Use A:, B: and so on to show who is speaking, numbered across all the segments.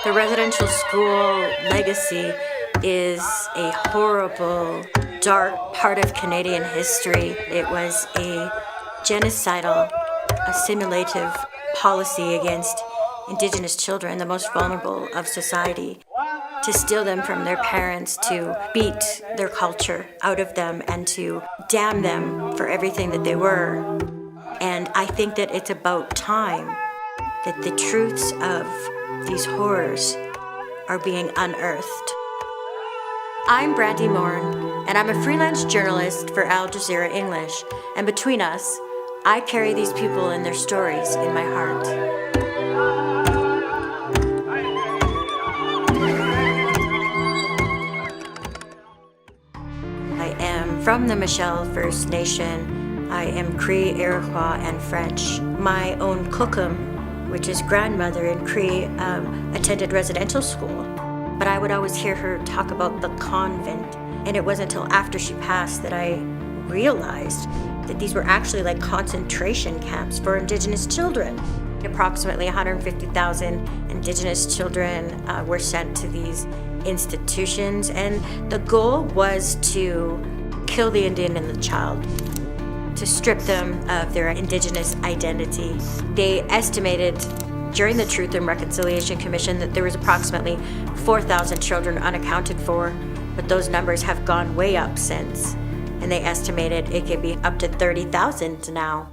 A: The residential school legacy is a horrible, dark part of Canadian history. It was a genocidal, assimilative policy against Indigenous children, the most vulnerable of society, to steal them from their parents, to beat their culture out of them, and to damn them for everything that they were. And I think that it's about time that the truths of these horrors are being unearthed. I'm Brandi Morin, and I'm a freelance journalist for Al Jazeera English, and between us, I carry these people and their stories in my heart. I am from the Michel First Nation. I am Cree, Iroquois, and French. My own Kokum, which is grandmother in Cree, attended residential school. But I would always hear her talk about the convent. And it wasn't until after she passed that I realized that these were actually like concentration camps for Indigenous children. Approximately 150,000 Indigenous children were sent to these institutions, and the goal was to kill the Indian in the child, to strip them of their Indigenous identity. They estimated during the Truth and Reconciliation Commission that there was approximately 4,000 children unaccounted for, but those numbers have gone way up since, and they estimated it could be up to 30,000 now.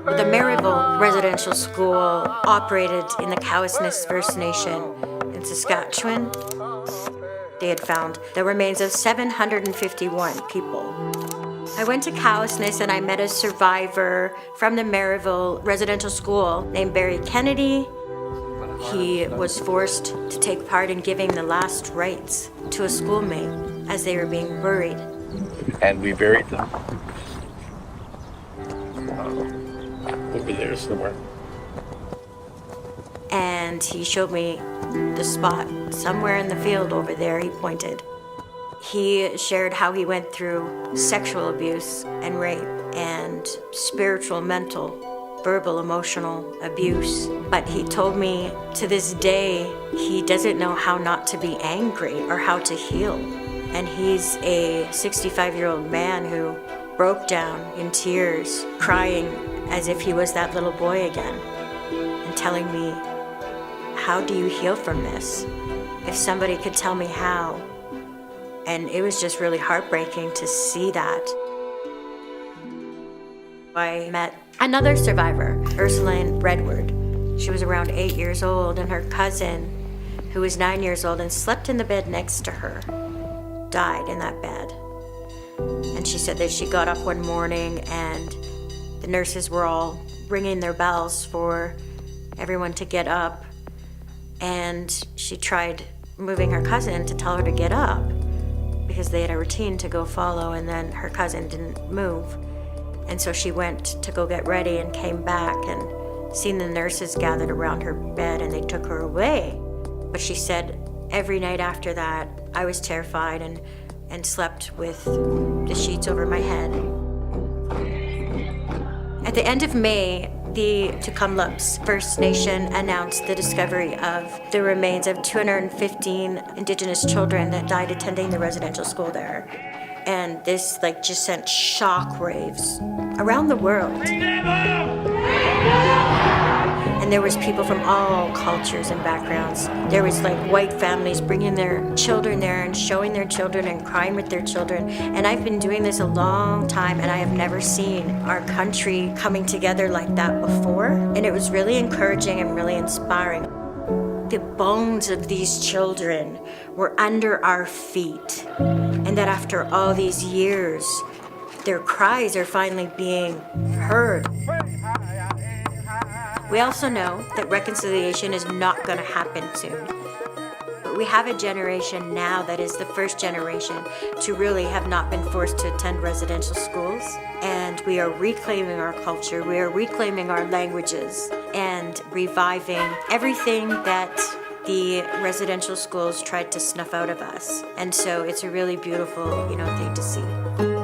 A: The Maryville Residential School operated in the Cowessness First Nation in Saskatchewan. They had found the remains of 751 people. I went to Cowessness and I met a survivor from the Maryville Residential School named Barry Kennedy. He was forced to take part in giving the last rites to a schoolmate as they were being buried.
B: And we buried them over there somewhere.
A: And he showed me the spot somewhere in the field over there, he pointed. He shared how he went through sexual abuse and rape and spiritual, mental, verbal, emotional abuse. But he told me to this day he doesn't know how not to be angry or how to heal. And he's a 65-year-old man who broke down in tears, crying as if he was that little boy again, and telling me, how do you heal from this? If somebody could tell me how. And it was just really heartbreaking to see that. I met another survivor, Ursuline Redward. She was around 8 years old, and her cousin, who was 9 years old and slept in the bed next to her, died in that bed. And she said that she got up one morning and the nurses were all ringing their bells for everyone to get up. And she tried moving her cousin to tell her to get up because they had a routine to go follow, and then her cousin didn't move. And so she went to go get ready and came back and seen the nurses gathered around her bed, and they took her away. But she said every night after that, I was terrified and slept with the sheets over my head. At the end of May, the Tk'emlúps First Nation announced the discovery of the remains of 215 Indigenous children that died attending the residential school there. And this just sent shockwaves around the world. And there was people from all cultures and backgrounds. There was white families bringing their children there and showing their children and crying with their children. And I've been doing this a long time, and I have never seen our country coming together like that before. And it was really encouraging and really inspiring. The bones of these children were under our feet. And that after all these years, their cries are finally being heard. We also know that reconciliation is not going to happen soon. But we have a generation now that is the first generation to really have not been forced to attend residential schools. And we are reclaiming our culture, we are reclaiming our languages, and reviving everything that the residential schools tried to snuff out of us. And so it's a really beautiful, thing to see.